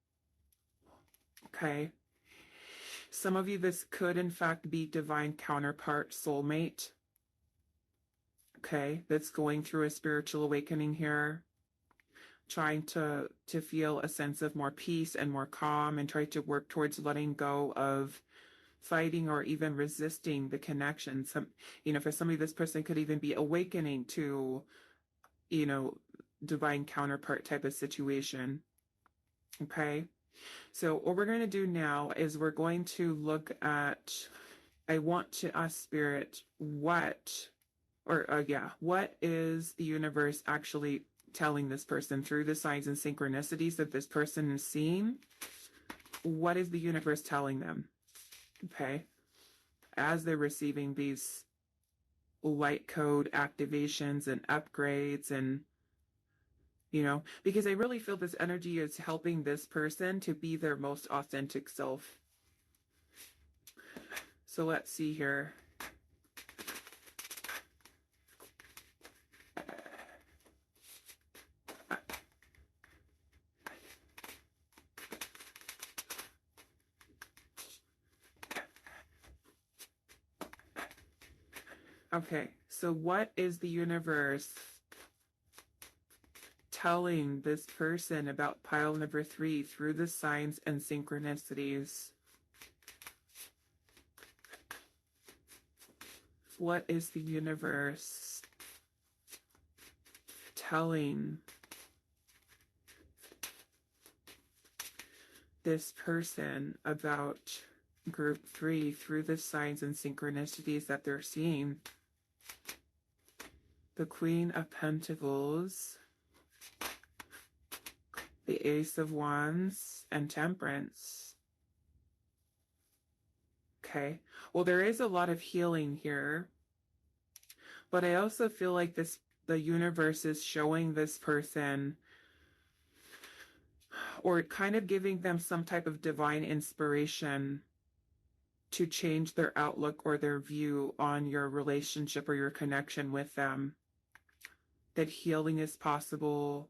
Okay. Some of you, this could in fact be divine counterpart, soulmate. Okay. That's going through a spiritual awakening here, trying to feel a sense of more peace and more calm, and try to work towards letting go of fighting or even resisting the connection. For somebody, this person could even be awakening to, divine counterpart type of situation. Okay. So what we're going to do now is we're going to look at, I want to ask Spirit, what is the universe actually telling this person through the signs and synchronicities that this person is seeing? What is the universe telling them? Okay. As they're receiving these light code activations and upgrades, and because I really feel this energy is helping this person to be their most authentic self. So let's see here. Okay, so what is the universe telling this person about pile number 3 through the signs and synchronicities? What is the universe telling this person about group 3 through the signs and synchronicities that they're seeing? The Queen of Pentacles, the Ace of Wands, and Temperance. Okay, well, there is a lot of healing here, but I also feel like the universe is showing this person, or kind of giving them some type of divine inspiration to change their outlook or their view on your relationship or your connection with them. That healing is possible,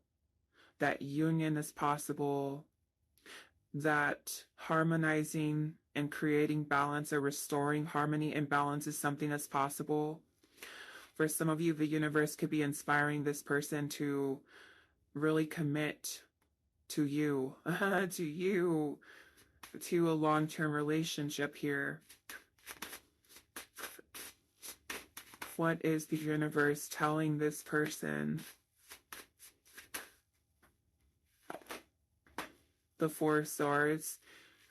that union is possible, that harmonizing and creating balance or restoring harmony and balance is something that's possible. For some of you, the universe could be inspiring this person to really commit to you, to a long-term relationship here. What is the universe telling this person? The Four of Swords.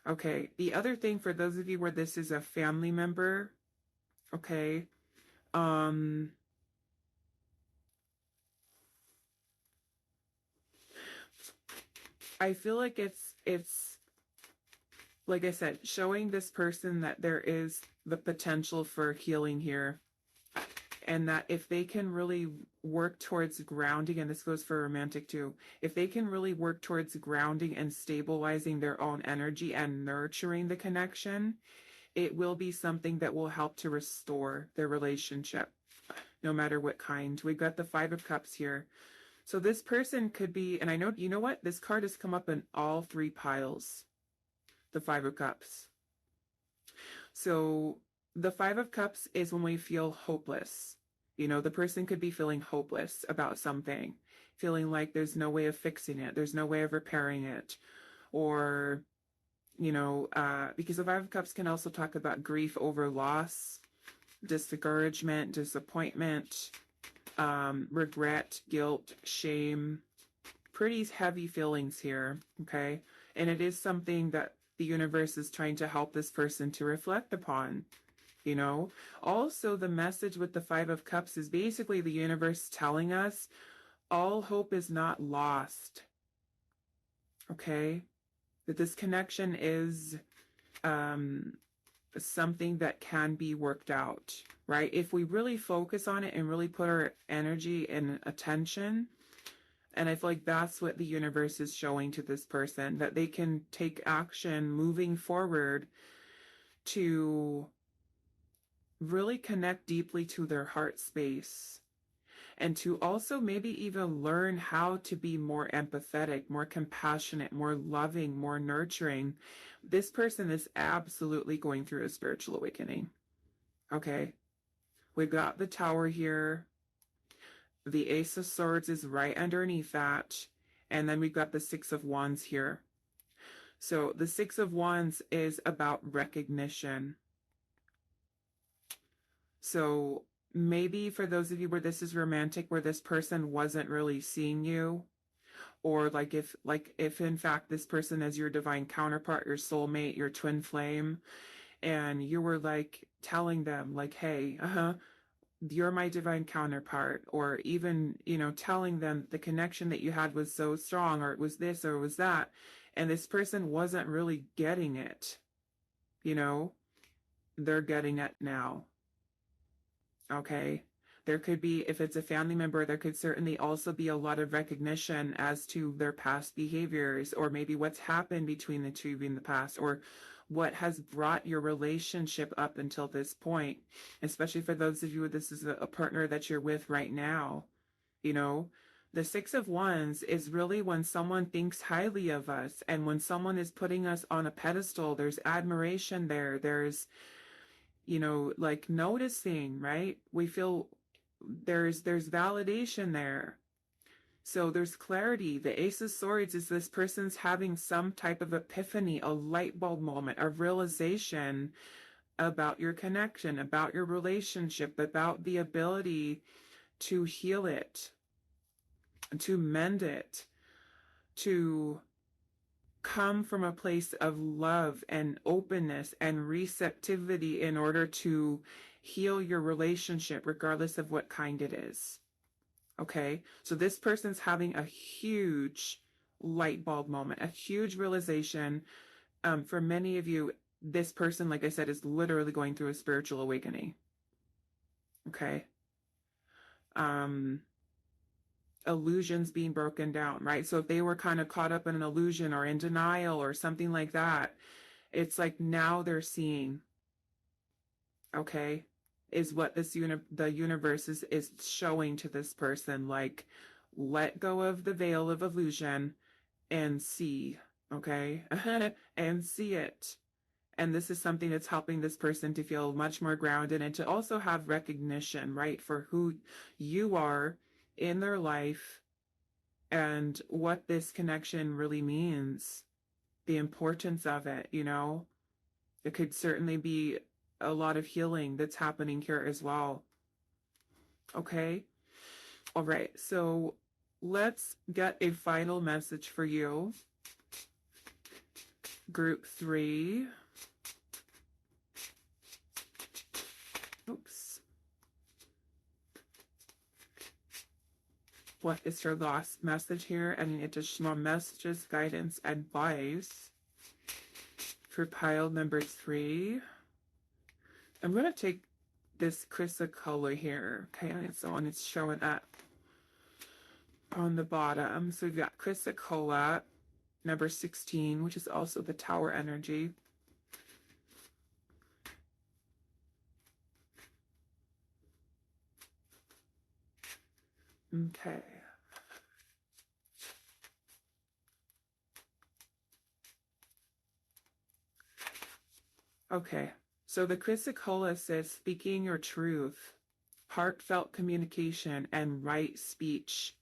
Okay, the other thing for those of you where this is a family member, okay, I feel like it's like I said, showing this person that there is the potential for healing here. And that if they can really work towards grounding, and this goes for romantic too, if they can really work towards grounding and stabilizing their own energy and nurturing the connection, it will be something that will help to restore their relationship, no matter what kind. We've got the Five of Cups here. So this person could be, and I know, you know what? This card has come up in all three piles. The Five of Cups. So the Five of Cups is when we feel hopeless. You know, the person could be feeling hopeless about something, feeling like there's no way of fixing it, there's no way of repairing it, or, you know, because the Five of Cups can also talk about grief over loss, discouragement, disappointment, regret, guilt, shame, pretty heavy feelings here, okay? And it is something that the universe is trying to help this person to reflect upon. You know, also the message with the Five of Cups is basically the universe telling us all hope is not lost. Okay, that this connection is something that can be worked out, right? If we really focus on it and really put our energy and attention. And I feel like that's what the universe is showing to this person, that they can take action moving forward to really connect deeply to their heart space, and to also maybe even learn how to be more empathetic, more compassionate, more loving, more nurturing. This person is absolutely going through a spiritual awakening. Okay, we've got the Tower here. The Ace of Swords is right underneath that. And then we've got the Six of Wands here. So the Six of Wands is about recognition. So maybe for those of you where this is romantic, where this person wasn't really seeing you, or like if in fact this person is your divine counterpart, your soulmate, your twin flame, and you were like telling them like, hey, you're my divine counterpart, or even, you know, telling them the connection that you had was so strong, or it was this or it was that, and this person wasn't really getting it, you know, they're getting it now. Okay, there could be, if it's a family member, there could certainly also be a lot of recognition as to their past behaviors, or maybe what's happened between the two in the past, or what has brought your relationship up until this point, especially for those of you, this is a partner that you're with right now. You know, the Six of Wands is really when someone thinks highly of us, and when someone is putting us on a pedestal, there's admiration there, there's, you know, like noticing, right? We feel there's validation there. So there's clarity. The Ace of Swords is this person's having some type of epiphany, a light bulb moment, a realization about your connection, about your relationship, about the ability to heal it, to mend it, to come from a place of love and openness and receptivity in order to heal your relationship, regardless of what kind it is. Okay, so this person's having a huge light bulb moment, a huge realization. For many of you, this person, like I said, is literally going through a spiritual awakening. Okay. Illusions being broken down, right? So if they were kind of caught up in an illusion or in denial or something like that, it's like now they're seeing, okay, is what the universe is showing to this person. Like, let go of the veil of illusion and see, okay? And see it. And this is something that's helping this person to feel much more grounded and to also have recognition, right, for who you are in their life and what this connection really means, the importance of it, you know? It could certainly be a lot of healing that's happening here as well. Okay? All right, so let's get a final message for you. Group 3. Oops. What is your last message here? Any additional messages, guidance, advice for pile number 3? I'm going to take this chrysocolla here, okay, on its own. It's showing up on the bottom. So we've got chrysocolla, number 16, which is also the tower energy. Okay. Okay. So the chrysocolla says speaking your truth, heartfelt communication, and right speech.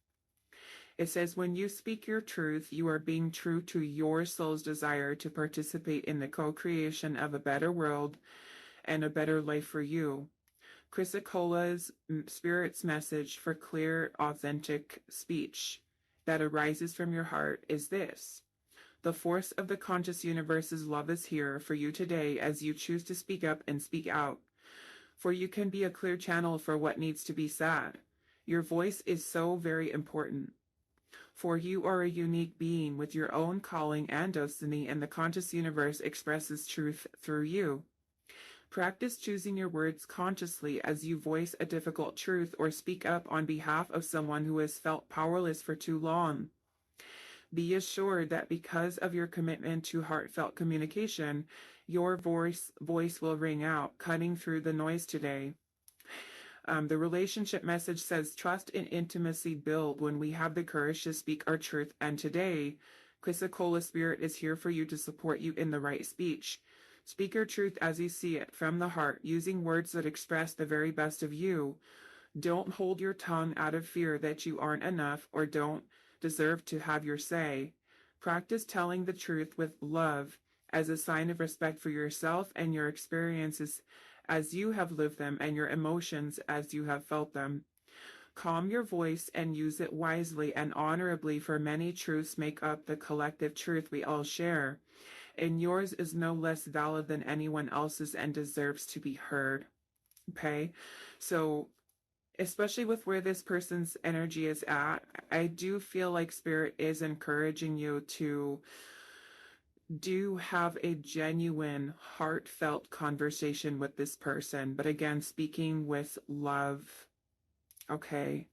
It says when you speak your truth, you are being true to your soul's desire to participate in the co-creation of a better world and a better life for you. Chrysocola's spirit's message for clear, authentic speech that arises from your heart is this. The force of the conscious universe's love is here for you today as you choose to speak up and speak out. For you can be a clear channel for what needs to be said. Your voice is so very important. For you are a unique being with your own calling and destiny, and the conscious universe expresses truth through you. Practice choosing your words consciously as you voice a difficult truth or speak up on behalf of someone who has felt powerless for too long. Be assured that because of your commitment to heartfelt communication, your voice will ring out, cutting through the noise today. The relationship message says trust and intimacy build when we have the courage to speak our truth, and today, Chrysocolla Spirit is here for you to support you in the right speech. Speak your truth as you see it, from the heart, using words that express the very best of you. Don't hold your tongue out of fear that you aren't enough or don't deserve to have your say. Practice telling the truth with love as a sign of respect for yourself and your experiences as you have lived them and your emotions as you have felt them. Calm your voice and use it wisely and honorably, for many truths make up the collective truth we all share, and yours is no less valid than anyone else's and deserves to be heard. Okay? So, especially with where this person's energy is at, I do feel like Spirit is encouraging you to do have a genuine, heartfelt conversation with this person, but again, speaking with love, okay?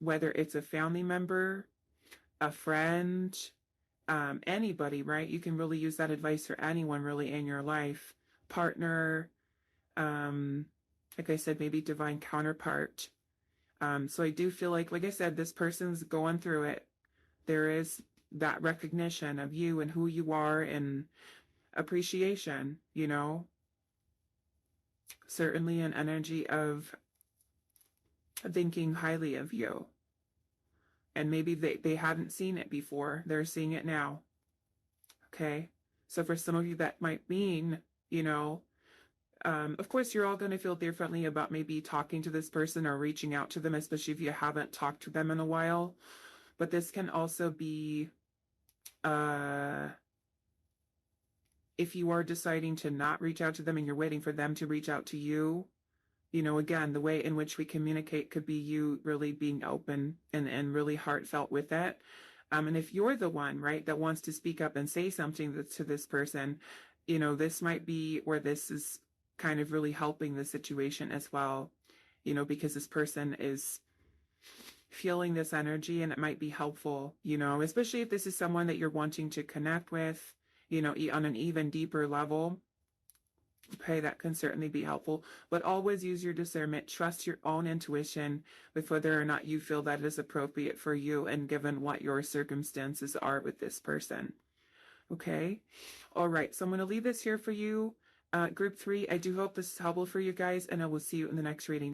Whether it's a family member, a friend, anybody, right? You can really use that advice for anyone really in your life. Partner, like I said, maybe divine counterpart. So I do feel like I said, this person's going through it. There is that recognition of you and who you are and appreciation, you know, certainly an energy of thinking highly of you. And maybe they hadn't seen it before. They're seeing it now. Okay. So for some of you, that might mean, you know, of course, you're all going to feel differently about maybe talking to this person or reaching out to them, especially if you haven't talked to them in a while. But this can also be, if you are deciding to not reach out to them and you're waiting for them to reach out to you, you know, again, the way in which we communicate could be you really being open and really heartfelt with it. And if you're the one, right, that wants to speak up and say something to this person, you know, this might be where this is kind of really helping the situation as well, you know, because this person is feeling this energy and it might be helpful, you know, especially if this is someone that you're wanting to connect with, you know, on an even deeper level. Okay, that can certainly be helpful, but always use your discernment. Trust your own intuition with whether or not you feel that is appropriate for you and given what your circumstances are with this person. Okay, all right, so I'm going to leave this here for you. Group 3, I do hope this is helpful for you guys, and I will see you in the next reading.